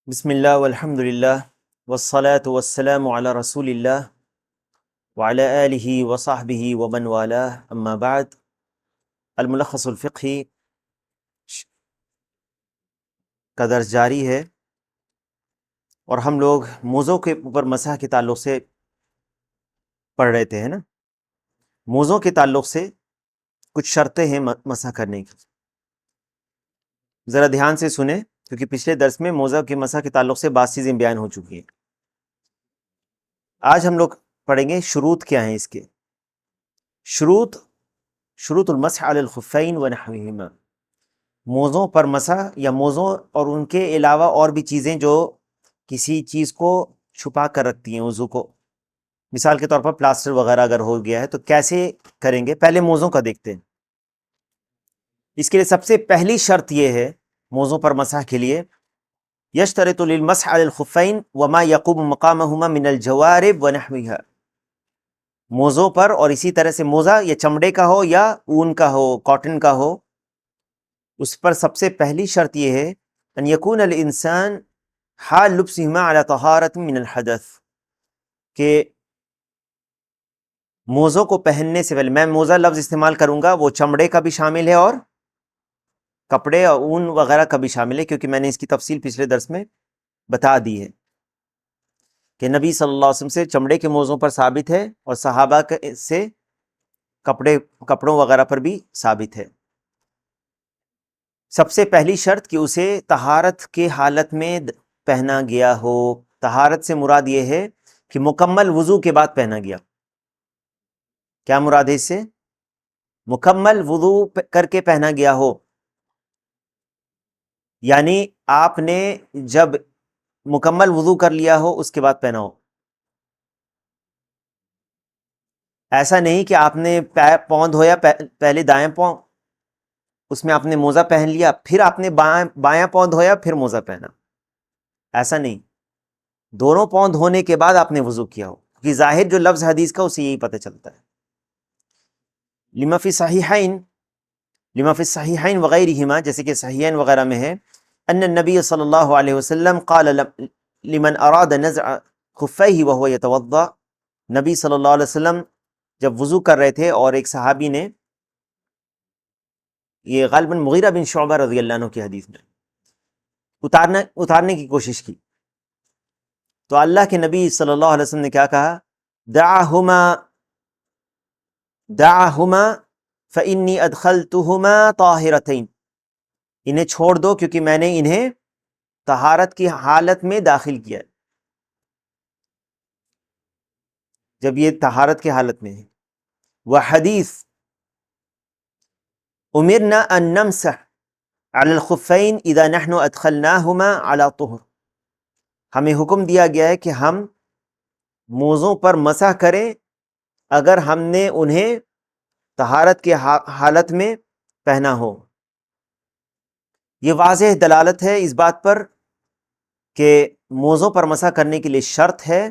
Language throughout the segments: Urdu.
بسم اللہ والحمد للہ والصلاة والسلام علی رسول اللہ وعلی آلہ وصحبہ ومن والاه اما بعد الملخص الفقہی کا درس جاری ہے اور ہم لوگ موضوع کے اوپر مسح کے تعلق سے پڑھ رہے تھے نا۔ موضوع کے تعلق سے کچھ شرطیں ہیں مسح کرنے کی، ذرا دھیان سے سنیں کیونکہ پچھلے درس میں موضوع کے مسح کے تعلق سے بعض چیزیں بیان ہو چکی ہیں۔ آج ہم لوگ پڑھیں گے شروط کیا ہیں اس کے۔ شروط المسح علی الخفین ونحوہما، موزوں پر مسح یا موزوں اور ان کے علاوہ اور بھی چیزیں جو کسی چیز کو چھپا کر رکھتی ہیں وضو کو، مثال کے طور پر پلاسٹر وغیرہ اگر ہو گیا ہے تو کیسے کریں گے۔ پہلے موزوں کا دیکھتے ہیں۔ اس کے لیے سب سے پہلی شرط یہ ہے موزوں پر مسح کے لیے، یشترط للمسح علی الخفین وما یقوم مقامہما من الجوارب ونحوہا، موزوں پر اور اسی طرح سے موزہ یا چمڑے کا ہو یا اون کا ہو، کاٹن کا ہو، اس پر سب سے پہلی شرط یہ ہے ان یکون الانسان حال لبسہما علی طہارت من الحدث، کہ موزوں کو پہننے سے پہلے، میں موزہ لفظ استعمال کروں گا، وہ چمڑے کا بھی شامل ہے اور کپڑے اور اون وغیرہ کا بھی شامل ہے، کیونکہ میں نے اس کی تفصیل پچھلے درس میں بتا دی ہے کہ نبی صلی اللہ علیہ وسلم سے چمڑے کے موزوں پر ثابت ہے اور صحابہ سے کپڑوں وغیرہ پر بھی ثابت ہے۔ سب سے پہلی شرط کہ اسے طہارت کے حالت میں پہنا گیا ہو۔ طہارت سے مراد یہ ہے کہ مکمل وضو کے بعد پہنا گیا۔ کیا مراد ہے اس سے؟ مکمل وضو کر کے پہنا گیا ہو، یعنی آپ نے جب مکمل وضو کر لیا ہو اس کے بعد پہنا ہو۔ ایسا نہیں کہ آپ نے پاؤں دھویا، پہلے دائیں پاؤں، اس میں آپ نے موزہ پہن لیا، پھر آپ نے بایاں پاؤں دھویا پھر موزہ پہنا، ایسا نہیں۔ دونوں پاؤں دھونے کے بعد آپ نے وضو کیا ہو، کہ ظاہر جو لفظ حدیث کا اسے یہی پتہ چلتا ہے۔ لما فی الصحیحین وغیرہما، جیسے کہ صحیحین وغیرہ میں ہے، ان النبی صلی اللہ علیہ وسلم قال لمن اراد نزع خفیہ وهو یتوضا، نبی صلی اللہ علیہ وسلم جب وضو کر رہے تھے اور ایک صحابی نے، یہ غالباً مغیرہ بن شعبہ رضی اللہ عنہ کی حدیث میں، اتارنے کی کوشش کی، تو اللہ کے نبی صلی اللہ علیہ وسلم نے کیا کہا؟ دعہما فانی ادخلتہما طاہرتین، انہیں چھوڑ دو کیونکہ میں نے انہیں طہارت کی حالت میں داخل کیا ہے، جب یہ طہارت کی حالت میں ہے۔ وحدیث امرنا ان نمسح علی الخفین اذا نحن ادخلناہما علی طہر، ہمیں حکم دیا گیا ہے کہ ہم موزوں پر مسح کریں اگر ہم نے انہیں طہارت کی حالت میں پہنا ہو۔ یہ واضح دلالت ہے اس بات پر کہ موزوں پر مسح کرنے کے لیے شرط ہے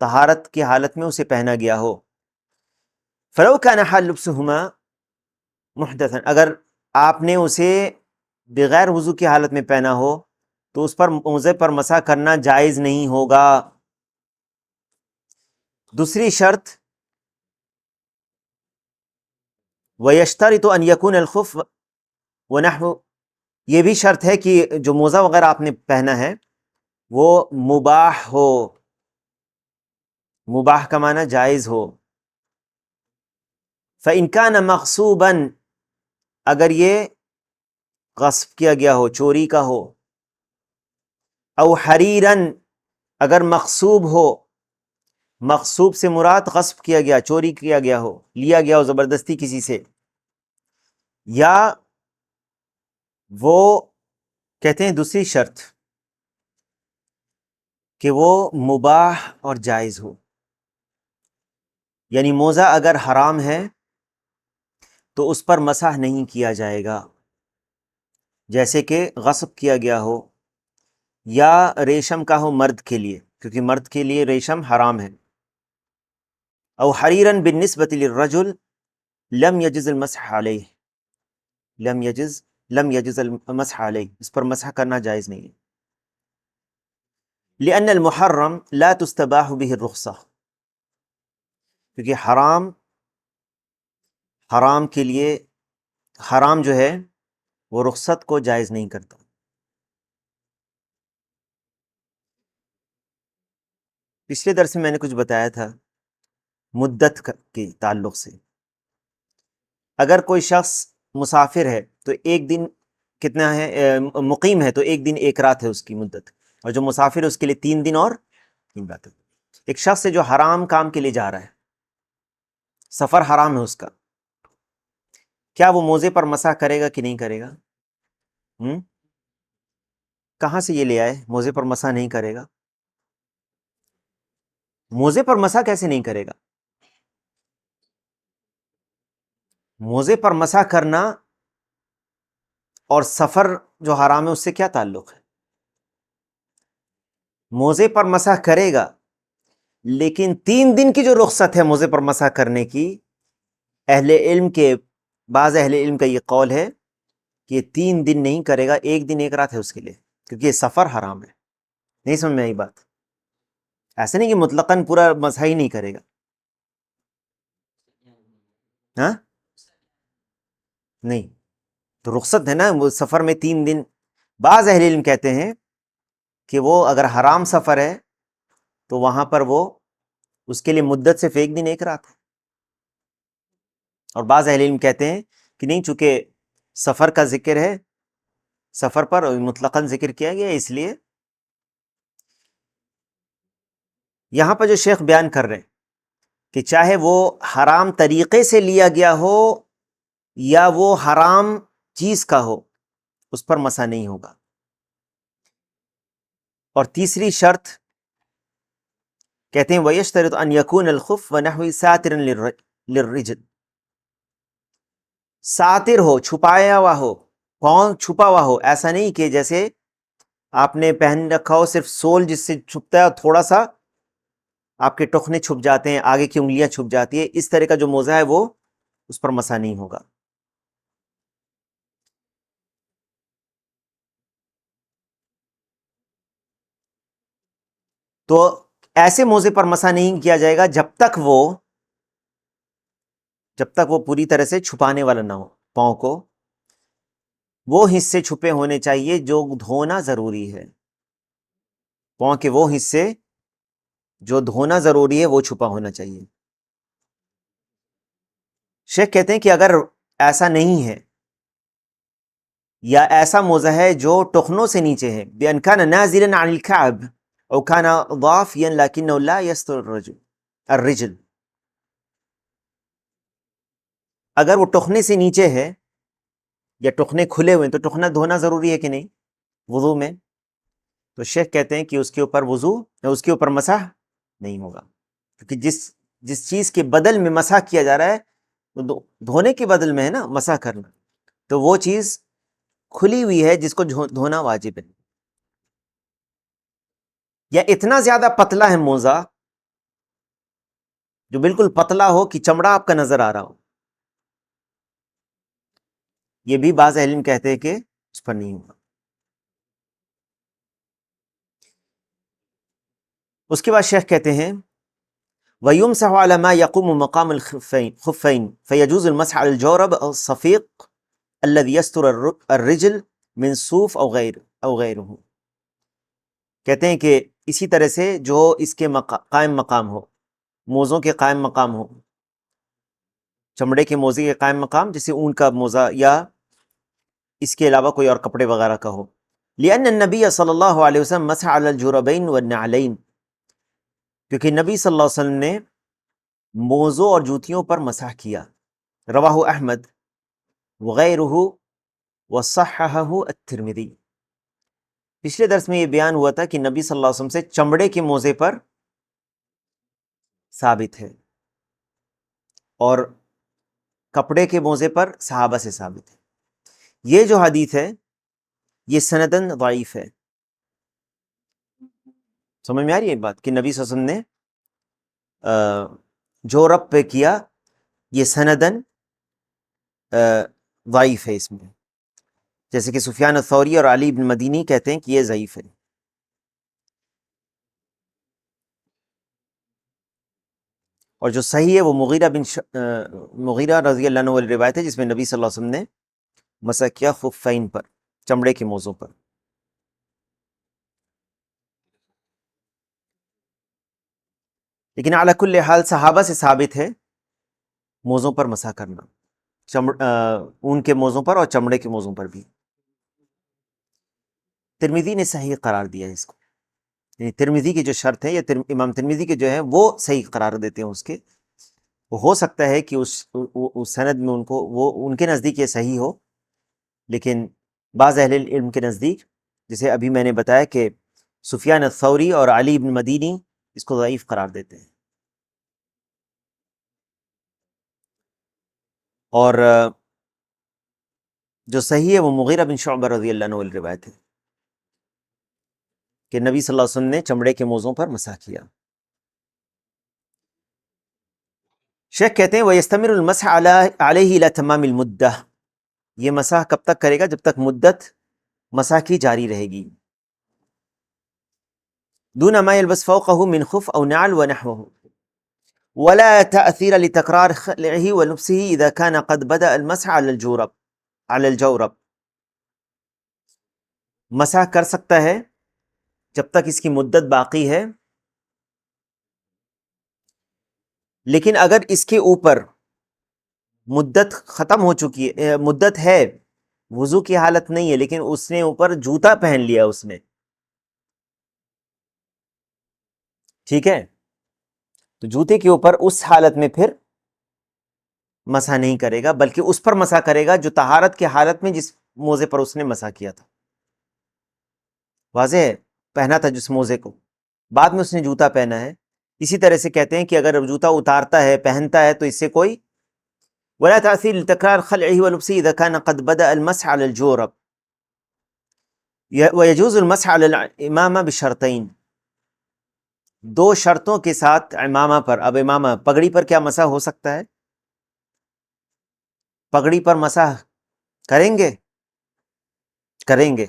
طہارت کی حالت میں اسے پہنا گیا ہو۔ فلو کان حال لبسہما محدثا، اگر آپ نے اسے بغیر وضو کی حالت میں پہنا ہو تو اس پر موزے پر مسح کرنا جائز نہیں ہوگا۔ دوسری شرط وَيَشْتَرِطُ أَنْ يَكُونَ الْخُفُّ وَنَحْوُ، یہ بھی شرط ہے کہ جو موزہ وغیرہ آپ نے پہنا ہے وہ مباح ہو، مباح کا معنی جائز ہو۔ فَإِنْ كَانَ مَغْصُوبًا، اگر یہ غصب کیا گیا ہو، چوری کا ہو، او حریراً، اگر مغصوب ہو، مغصوب سے مراد غصب کیا گیا، چوری کیا گیا ہو، لیا گیا ہو زبردستی کسی سے، یا وہ کہتے ہیں دوسری شرط کہ وہ مباح اور جائز ہو، یعنی موزہ اگر حرام ہے تو اس پر مسح نہیں کیا جائے گا، جیسے کہ غصب کیا گیا ہو یا ریشم کا ہو مرد کے لیے، کیونکہ مرد کے لیے ریشم حرام ہے، او حریراً بالنسبة للرجل لم يجز المسح علیہ، لم يجز المسح علیہ، اس پر مسح کرنا جائز نہیں ہے۔ لأن المحرم لا تستباح به الرخصة، کیونکہ حرام کے لیے حرام جو ہے وہ رخصت کو جائز نہیں کرتا۔ پچھلے درس میں نے کچھ بتایا تھا مدت کے تعلق سے۔ اگر کوئی شخص مسافر ہے تو ایک دن کتنا ہے، مقیم ہے تو ایک دن ایک رات ہے اس کی مدت، اور جو مسافر ہے اس کے لیے 3 دن اور 3 رات ہے۔ ایک شخص ہے جو حرام کام کے لیے جا رہا ہے، سفر حرام ہے اس کا، کیا وہ موزے پر مسح کرے گا کہ نہیں کرے گا؟ کہاں سے یہ لے آئے موزے پر مسح نہیں کرے گا؟ موزے پر مسح کیسے نہیں کرے گا؟ موزے پر مسح کرنا اور سفر جو حرام ہے اس سے کیا تعلق ہے؟ موزے پر مسح کرے گا، لیکن 3 دن کی جو رخصت ہے موزے پر مسح کرنے کی، بعض اہل علم کا یہ قول ہے کہ 3 دن نہیں کرے گا، ایک دن ایک رات ہے اس کے لیے، کیونکہ یہ سفر حرام ہے۔ نہیں سمجھ میں آئی بات؟ ایسا نہیں کہ مطلقاً پورا مسح ہی نہیں کرے گا، ہاں نہیں، تو رخصت ہے نا وہ سفر میں 3 دن۔ بعض اہل علم کہتے ہیں کہ وہ اگر حرام سفر ہے تو وہاں پر وہ اس کے لیے مدت صرف ایک دن ایک رات ہے، اور بعض اہل علم کہتے ہیں کہ نہیں، چونکہ سفر کا ذکر ہے، سفر پر مطلقاً ذکر کیا گیا، اس لیے یہاں پر جو شیخ بیان کر رہے ہیں کہ چاہے وہ حرام طریقے سے لیا گیا ہو یا وہ حرام چیز کا ہو، اس پر مسح نہیں ہوگا۔ اور تیسری شرط کہتے ہیں وَيَشْتَرِطُ أَنْ يَكُونَ الْخُفُّ وَنَحْوِهِ سَاتِرًا لِلرِّجْلِ، ساتر ہو، چھپایا ہوا ہو، پاؤں چھپا ہوا ہو، ایسا نہیں کہ جیسے آپ نے پہن رکھا ہو صرف سول جس سے چھپتا ہے اور تھوڑا سا آپ کے ٹخنے چھپ جاتے ہیں، آگے کی انگلیاں چھپ جاتی ہے، اس طرح کا جو موزہ ہے وہ اس پر مسح نہیں ہوگا۔ تو ایسے موزے پر مسح نہیں کیا جائے گا جب تک وہ پوری طرح سے چھپانے والا نہ ہو پاؤں کو، وہ حصے چھپے ہونے چاہیے جو دھونا ضروری ہے، پاؤں کے وہ حصے جو دھونا ضروری ہے وہ چھپا ہونا چاہیے۔ شیخ کہتے ہیں کہ اگر ایسا نہیں ہے یا ایسا موزہ ہے جو ٹخنوں سے نیچے ہے، بِأَنْ كَانَ نَازِلًا عَنِ الْكَعْبِ أَوْ كَانَ ضَافِيًا لَكِنَّهُ لَا يَسْتُرُ الرِّجْلَ، اگر وہ ٹخنے سے نیچے ہے یا ٹخنے کھلے ہوئے ہیں تو ٹخنا دھونا ضروری ہے کہ نہیں وضو میں؟ تو شیخ کہتے ہیں کہ اس کے اوپر مسح نہیں ہوگا، کیونکہ جس چیز کے بدل میں مسح کیا جا رہا ہے وہ دھونے کے بدل میں ہے نا مسح کرنا، تو وہ چیز کھلی ہوئی ہے جس کو دھونا واجب ہے، یا اتنا زیادہ پتلا ہے موزہ جو بالکل پتلا ہو کہ چمڑا آپ کا نظر آ رہا ہو، یہ بھی بعض اہل علم کہتے ہیں کہ اس پر نہیں ہوگا۔ اس کے بعد شیخ کہتے ہیں وَيُمْسَحُ عَلَى مَا يَقُومُ مَقَامَ الْخُفَّيْنِ فَيَجُوزُ الْمَسْحُ عَلَى الْجَوْرَبِ أَوْ الصَّفِيقِ الَّذِي يَسْتُرُ الرِّجْلَ مِنْ صُوفٍ أَوْ غَيْرِهِ، کہتے ہیں کہ اسی طرح سے جو اس کے قائم مقام ہو، موزوں کے قائم مقام ہو، چمڑے کے موزے کے قائم مقام جیسے اون کا موزہ یا اس کے علاوہ کوئی اور کپڑے وغیرہ کا ہو، لأن النبی صلی اللہ علیہ وسلم مسح علی الجوربین والنعلین، کیونکہ نبی صلی اللہ علیہ وسلم نے موزوں اور جوتیوں پر مسح کیا، رواہ احمد وغیرہ وصححہ الترمذی۔ پچھلے درس میں یہ بیان ہوا تھا کہ نبی صلی اللہ علیہ وسلم سے چمڑے کے موزے پر ثابت ہے اور کپڑے کے موزے پر صحابہ سے ثابت ہے۔ یہ جو حدیث ہے یہ سندن ضعیف ہے، سمجھ میں آ رہی ہے بات کہ نبی صلی اللہ علیہ وسلم نے جو رب پہ کیا، یہ سندن ضعیف ہے، اس میں جیسے کہ سفیان الثوری اور علی بن مدینی کہتے ہیں کہ یہ ضعیف ہے۔ اور جو صحیح ہے وہ مغیرہ رضی اللہ عنہ والی روایت ہے، جس میں نبی صلی اللہ علیہ وسلم نے مسح کیا خفین پر، چمڑے کے موزوں پر۔ لیکن علی کل حال صحابہ سے ثابت ہے موزوں پر مسح کرنا، اون کے موزوں پر اور چمڑے کے موزوں پر بھی۔ ترمذی نے صحیح قرار دیا ہے اس کو، یعنی ترمذی کی جو شرط ہے، یا امام ترمذی کے جو ہے وہ صحیح قرار دیتے ہیں اس کے۔ ہو سکتا ہے کہ اس سند میں ان کے نزدیک یہ صحیح ہو، لیکن بعض اہل علم کے نزدیک، جسے ابھی میں نے بتایا کہ سفیان الثوری اور علی بن مدینی اس کو ضعیف قرار دیتے ہیں۔ اور جو صحیح ہے وہ مغیرہ بن شعبہ رضی اللہ عنہ والی روایت ہے کہ نبی صلی اللہ علیہ وسلم نے چمڑے کے موزوں پر مسح کیا۔ شیخ کہتے ہیں وَيَسْتَمِرُ الْمَسْحَ عَلَيْهِ إِلَى تَمَامِ الْمُدَّةِ، یہ مسح کب تک کرے گا؟ جب تک مدت مسح کی جاری رہے گی۔ دون ما يلبس فوقه من خف أو نعل ونحوه، ولا تأثير لتكرار خلعه ولبسه إذا كان قد بدأ المسح على الجورب، مسح کر سکتا ہے جب تک اس کی مدت باقی ہے، لیکن اگر اس کے اوپر مدت ختم ہو چکی ہے، مدت ہے، وضو کی حالت نہیں ہے، لیکن اس نے اوپر جوتا پہن لیا اس نے، ٹھیک ہے، تو جوتے کے اوپر اس حالت میں پھر مسح نہیں کرے گا، بلکہ اس پر مسح کرے گا جو طہارت کی حالت میں جس موزے پر اس نے مسح کیا تھا۔ واضح ہے؟ پہنا تھا جس موزے کو، بعد میں اس نے جوتا پہنا ہے۔ اسی طرح سے کہتے ہیں کہ اگر جوتا اتارتا ہے، پہنتا ہے، تو اس سے کوئی ولا تأثیر لتکرار خلعه ولبسه اذا كان قد بدأ المسح على الجورب، ويجوز المسح على الامامة بشرطين، دو شرطوں کے ساتھ امامہ پر۔ اب امامہ پگڑی پر کیا مسح ہو سکتا ہے؟ پگڑی پر مسح کریں گے؟ کریں گے،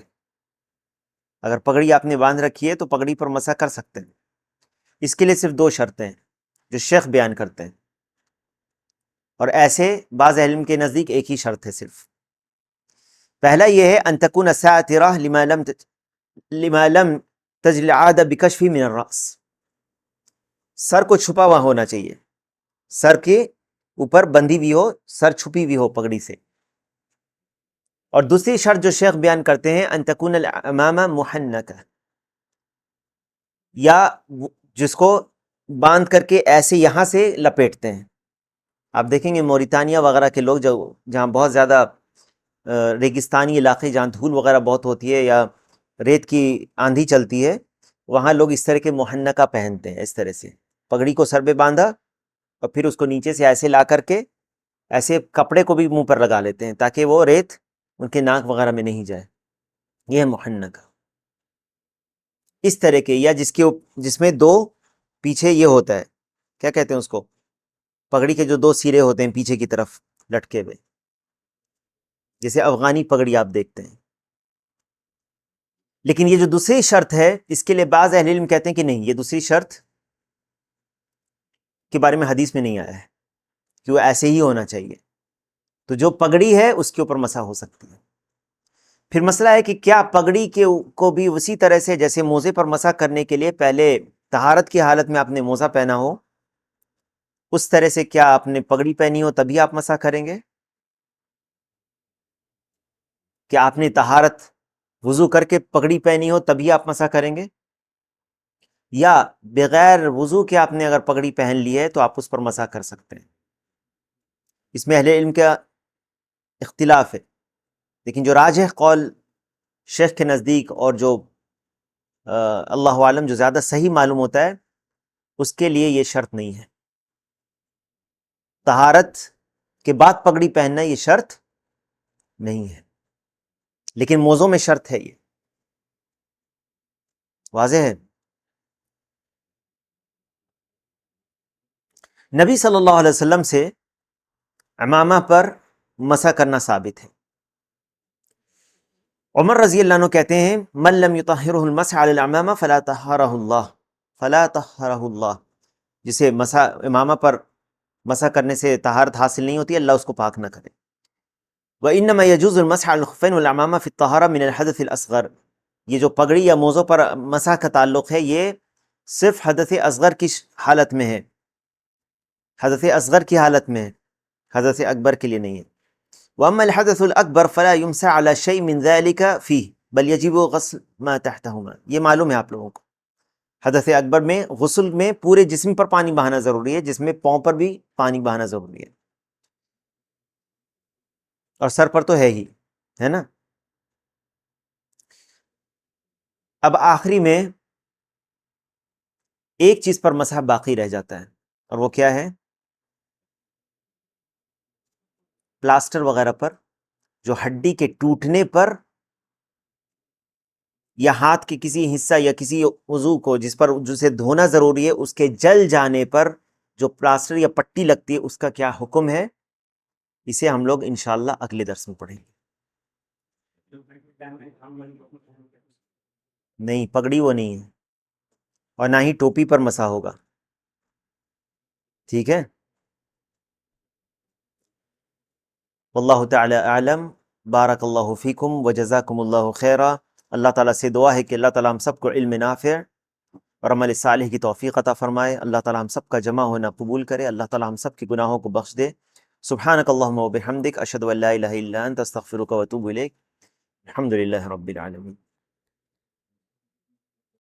اگر پگڑی آپ نے باندھ رکھی ہے تو پگڑی پر مسح کر سکتے ہیں۔ اس کے لیے صرف دو شرطیں ہیں جو شیخ بیان کرتے ہیں، اور ایسے بعض اہل علم کے نزدیک ایک ہی شرط ہے صرف۔ پہلا یہ ہے ان تکون ساترہ لما لم تجل العادة بکشف من الرأس، سر کو چھپا ہوا ہونا چاہیے، سر کے اوپر بندھی بھی ہو، سر چھپی بھی ہو پگڑی سے۔ اور دوسری شرط جو شیخ بیان کرتے ہیں ان تکون الامامہ محنکہ، یا جس کو باندھ کر کے ایسے یہاں سے لپیٹتے ہیں۔ آپ دیکھیں گے موریتانیہ وغیرہ کے لوگ جہاں بہت زیادہ ریگستانی علاقے، جہاں دھول وغیرہ بہت ہوتی ہے یا ریت کی آندھی چلتی ہے، وہاں لوگ اس طرح کے محنکہ پہنتے ہیں، اس طرح سے پگڑی کو سر پہ باندھا اور پھر اس کو نیچے سے ایسے لا کر کے ایسے کپڑے کو بھی منہ پر لگا لیتے ہیں تاکہ وہ ریت ان کے ناک وغیرہ میں نہیں جائے، یہ ہے محنکہ۔ اس طرح کے، یا جس میں دو پیچھے یہ ہوتا ہے، کیا کہتے ہیں اس کو، پگڑی کے جو دو سرے ہوتے ہیں پیچھے کی طرف لٹکے ہوئے، جیسے افغانی پگڑی آپ دیکھتے ہیں۔ لیکن یہ جو دوسری شرط ہے، اس کے لیے بعض اہل علم کہتے ہیں کہ نہیں، یہ دوسری شرط کے بارے میں حدیث میں نہیں آیا ہے کہ وہ ایسے ہی ہونا چاہیے، تو جو پگڑی ہے اس کے اوپر مسح ہو سکتی ہے۔ پھر مسئلہ ہے کہ کیا پگڑی کو بھی اسی طرح سے جیسے موزے پر مسح کرنے کے لیے پہلے طہارت کی حالت میں آپ نے موزہ پہنا ہو، اس طرح سے کیا آپ نے پگڑی پہنی ہو تبھی آپ مسح کریں گے؟ کیا آپ نے طہارت وضو کر کے پگڑی پہنی ہو تبھی آپ مسح کریں گے؟ یا بغیر وضو کے آپ نے اگر پگڑی پہن لی ہے تو آپ اس پر مسح کر سکتے ہیں؟ اس میں اہل علم کا اختلاف ہے، لیکن جو راجح قول شیخ کے نزدیک اور جو اللہ عالم جو زیادہ صحیح معلوم ہوتا ہے، اس کے لیے یہ شرط نہیں ہے۔ طہارت کے بعد پگڑی پہننا یہ شرط نہیں ہے، لیکن موزوں میں شرط ہے، یہ واضح ہے۔ نبی صلی اللہ علیہ وسلم سے عمامہ پر مسح کرنا ثابت ہے۔ عمر رضی اللہ عنہ کہتے ہیں من لم یطہرہ المسح علی العمامہ فلا طہرہ اللہ، جسے مسح امامہ پر مسح کرنے سے طہارت حاصل نہیں ہوتی، اللہ اس کو پاک نہ کرے۔ وَإِنَّمَا يَجُوزُ الْمَسْحُ عَلَى الْخُفَّيْنِ وَالْعَمَامَةِ فِي الطَّهَارَةِ مِنَ الْحَدَثِ الْأَصْغَرِ، یہ جو پگڑی یا موزوں پر مسح کا تعلق ہے یہ صرف حدث اصغر کی حالت میں ہے، حدث اصغر کی حالت میں ہے، حدث اکبر کے لیے نہیں ہے۔ وَأَمَّا الْحَدَثُ الْأَكْبَرُ فَلَا يُمْسَحُ عَلَى شَيْءٍ مِّن ذَلِكَ فِيهِ بل يجب غسل ما تحتهما، یہ معلوم ہے آپ لوگوں کو، حدث اکبر میں غسل میں پورے جسم پر پانی بہانا ضروری ہے، جس میں پاؤں پر بھی پانی بہانا ضروری ہے، اور سر پر تو ہے نا۔ اب آخری میں ایک چیز پر مسح باقی رہ جاتا ہے، اور وہ کیا ہے؟ پلاسٹر وغیرہ پر، جو ہڈی کے ٹوٹنے پر یا ہاتھ کے کسی حصہ یا کسی عضو کو جس پر جسے دھونا ضروری ہے اس کے جل جانے پر جو پلاسٹر یا پٹی لگتی ہے اس کا کیا حکم ہے، اسے ہم لوگ انشاءاللہ اگلے درس میں پڑھیں گے۔ نہیں، پگڑی وہ نہیں ہے، اور نہ ہی ٹوپی پر مسح ہوگا، ٹھیک ہے۔ واللہ تعالی اعلم، بارک اللہ فیکم وجزاکم اللہ خیرا۔ اللہ تعالیٰ سے دعا ہے کہ اللہ تعالیٰ ہم سب کو علم نافع اور عمل صالح کی توفیق عطا فرمائے، اللہ تعالیٰ ہم سب کا جمع ہونا قبول کرے، اللہ تعالیٰ ہم سب کے گناہوں کو بخش دے۔ سبحانک اللہم و بحمدک، اشہد ان لا الہ الا انت، استغفرک و اتوب الیک۔ الحمد للہ رب العالمین۔